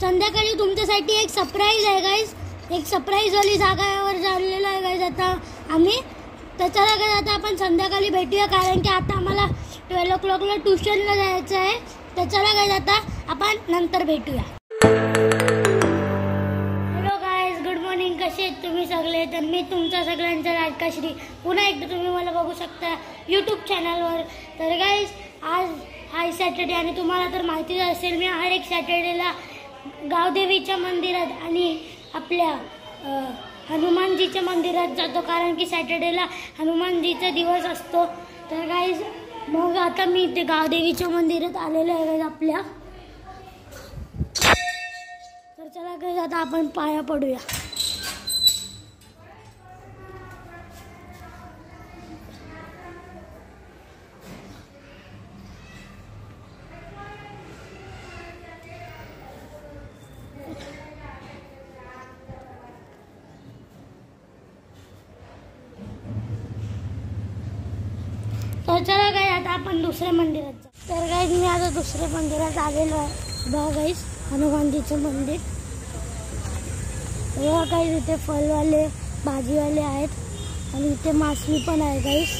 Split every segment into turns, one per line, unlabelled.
संध्याकाळी तुमच्यासाठी एक सरप्राईज आहे गाईज. एक सरप्राईज वाली जागावर चाललेलो आहे गाईज आता आम्ही. तर चला गाईज आता आपण संध्याकाळी भेटूया, कारण की आता आम्हाला 12 o'clockला ट्युशनला जायचं आहे. तर चला गाईज आता आपण नंतर भेटूया. Hello guys, good morning. कसे आहेत तुम्ही सगळे? तर मी तुमचा सगळ्यांचा लाडका श्री पुन्हा एकदा तुम्ही मला बघू शकता यूट्यूब चॅनलवर. तर गाईज आज हाय सॅटर्डे आणि तुम्हाला तर माहितीच असेल मी हर एक सॅटर्डेला गावदेवीच्या मंदिरात आणि आपल्या हनुमानजीच्या मंदिरात जातो, कारण की सॅटर्डेला हनुमानजीचा दिवस असतो. तर गाईज मग आता मी इथे गावदेवीच्या मंदिरात आलेलो आहे गाईज आपल्या. तर चला गाईज आता आपण पाया पडूया. तर चला गाईज आता आपण दुसऱ्या मंदिरात जाऊ. तर गाईज मी आता दुसऱ्या मंदिरात आलेलो आहे. बघा गाईज हनुमानजीचं मंदिर. बघा गाईज इथे फलवाले भाजीवाले आहेत आणि इथे मासली पण आहे गाईज.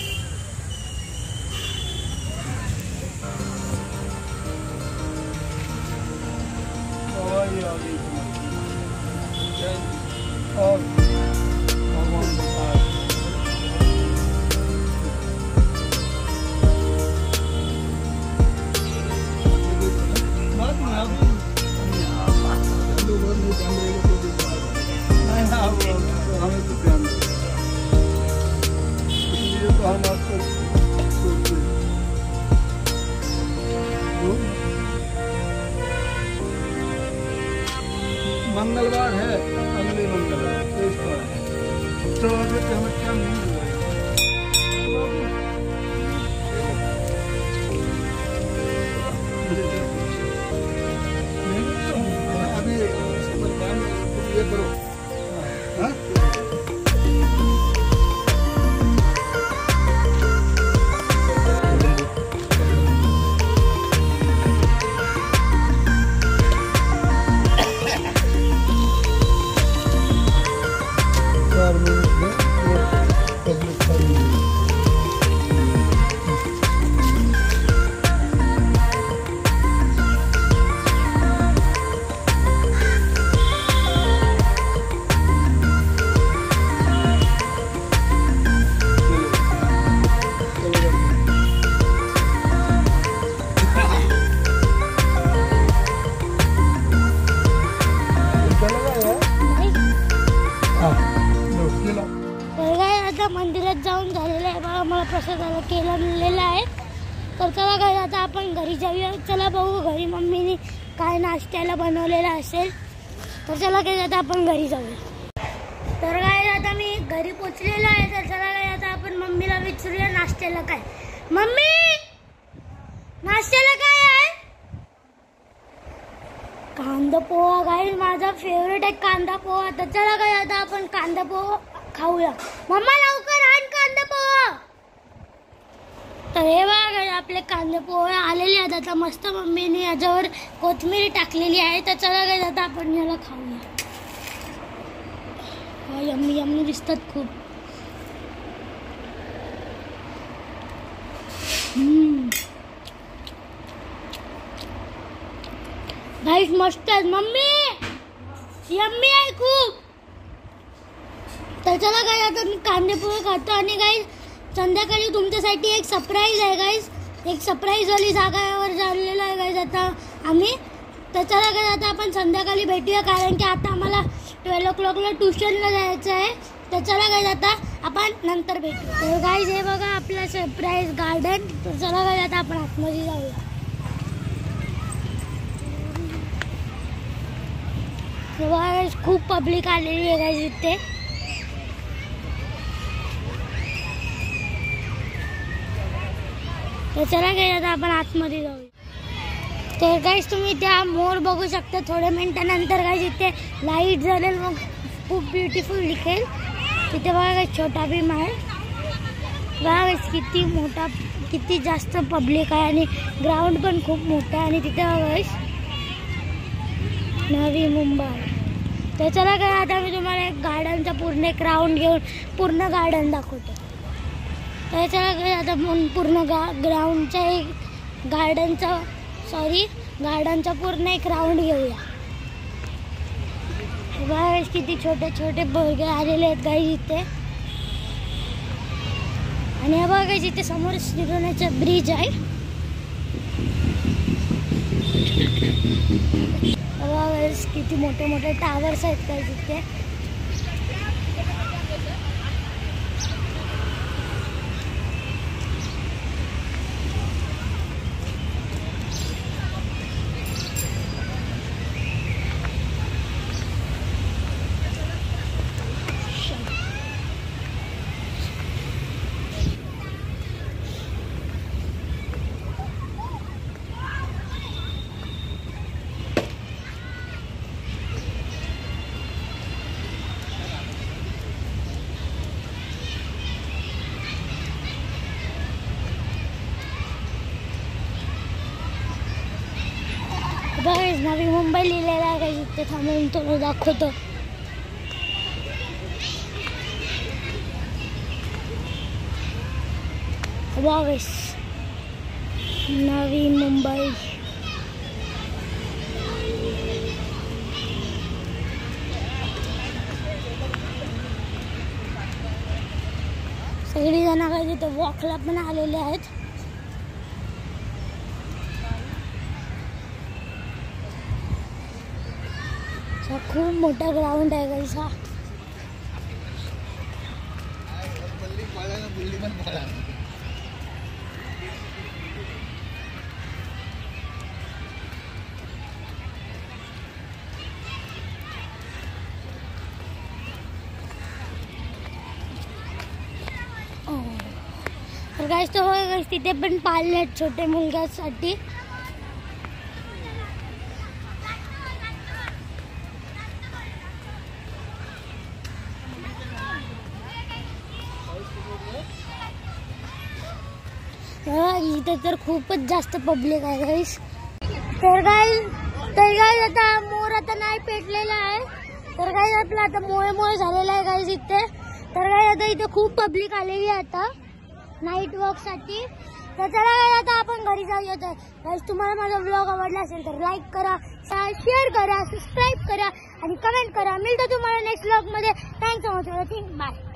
मंगलवार है, अगले मंगलवार तो इस पर है। तो अभी हमें क्या नहीं मिला अभी ये करो। हाँ
मंदिरात जाऊन झालेलं आहे. बघा मला प्रसादाला केलेला आहे. तर चला गाईज आता आपण घरी जाऊया. चला बघू घरी मम्मीने काय नाश्त्याला बनवलेला असेल. तर चला गाईज आता आपण घरी जाऊया. तर गाईज आता मी घरी पोचलेलो आहे. तर चला गाईज आता आपण मम्मीला विचारूया नाश्त्याला काय. मम्मी नाश्त्याला काय आहे? कांदा पोहा गाईज, माझा फेवरेट आहे कांदा पोहा. तर चला गाईज आता आपण कांदा पोहा खाऊया. मम्मा लवकर आण कांदा पोहा. तर हे बघा आपले कांदा पोहे आलेले आहेत आता मस्त. मम्मीने याच्यावर कोथिंबीर टाकलेली आहे. तर चला गाईज आता आपण याला खाऊया. यम्मी यम्मी दिसतात खूप. गाईज मस्त आहे मम्मी, यम्मी आहे खूप. तर चला गाईज आता मी कांदे पोहे खातो आणि गाईज संध्याकाळी तुमच्यासाठी एक सरप्राईज आहे गाईज. एक सरप्राईज वाली जागावर चाललेलो आहे गाईज आता आम्ही. तर चला गाईज आता आपण संध्याकाळी भेटूया, कारण की आता आम्हाला 12 o'clockला ट्युशनला जायचं आहे. तर चला गाईज आता आपण नंतर भेटूया. तर गाईज हे बघा आपलं सरप्राईज गार्डन. तर चला गाईज आता आपण आतमध्ये जाऊया. गाईज खूप पब्लिक आलेली आहे गाईज इथे. तर चला गाईज आता आपण आतमध्ये जाऊया. तर गाईज तुम्ही त्या मोर बघू शकता. थोड्या मिनिटानंतर गाईज इथे लाईट झालेल मग खूप ब्युटिफुल दिसेल. तिथे बघा गाईज छोटा भीम आहे. बघा गाईज किती मोठा, किती जास्त पब्लिक आहे आणि ग्राउंड पण खूप मोठा आहे. आणि तिथे बघा गाईज नवी मुंबई. तर चला काय आता मी तुम्हाला एक गार्डनचा पूर्ण एक राऊंड घेऊन पूर्ण गार्डन दाखवतो. तर चला काय आता पूर्ण ग्राउंडचा एक गार्डनचा पूर्ण एक राऊंड घेऊया. बघा किती छोटे छोटे बर्गे आलेले आहेत गाईज इथे. आणि हे बघा गाईज इथे समोर शिरोण्याचा ब्रिज आहे. किती मोठे मोठे टावर्स आहेत काय तिथे. नवी मुंबई लिहिलेला आहे काही इथे. थांबून तुला दाखवतो. नवी मुंबई. सगळी जण काही तिथे वॉकला पण आलेले आहेत. खूप मोठा ग्राउंड आहे गाईसा. तर गाईस तो होय गाईस तिथे पण पाळले आहेत छोटे मुलग्यासाठी. इथे तर खूपच जास्त पब्लिक आहे गाईस. तर गाईस आता मोर आता नाही पेटलेला आहे. तर गाईस आपला आता मोळे झालेला आहे गाईस इथे. तर गाईस आता इथे खूप पब्लिक आलेली आहे आता नाईट वॉक साठी. तर चला गाईस आता आपण घरी जाऊया. तर गाईस तुम्हाला माझा व्लॉग आवडला असेल तर लाईक करा, शेअर करा, सबस्क्राईब करा आणि कमेंट करा. मिळतं तुम्हाला नेक्स्ट व्लॉग मध्ये. Thanks so much. बाय.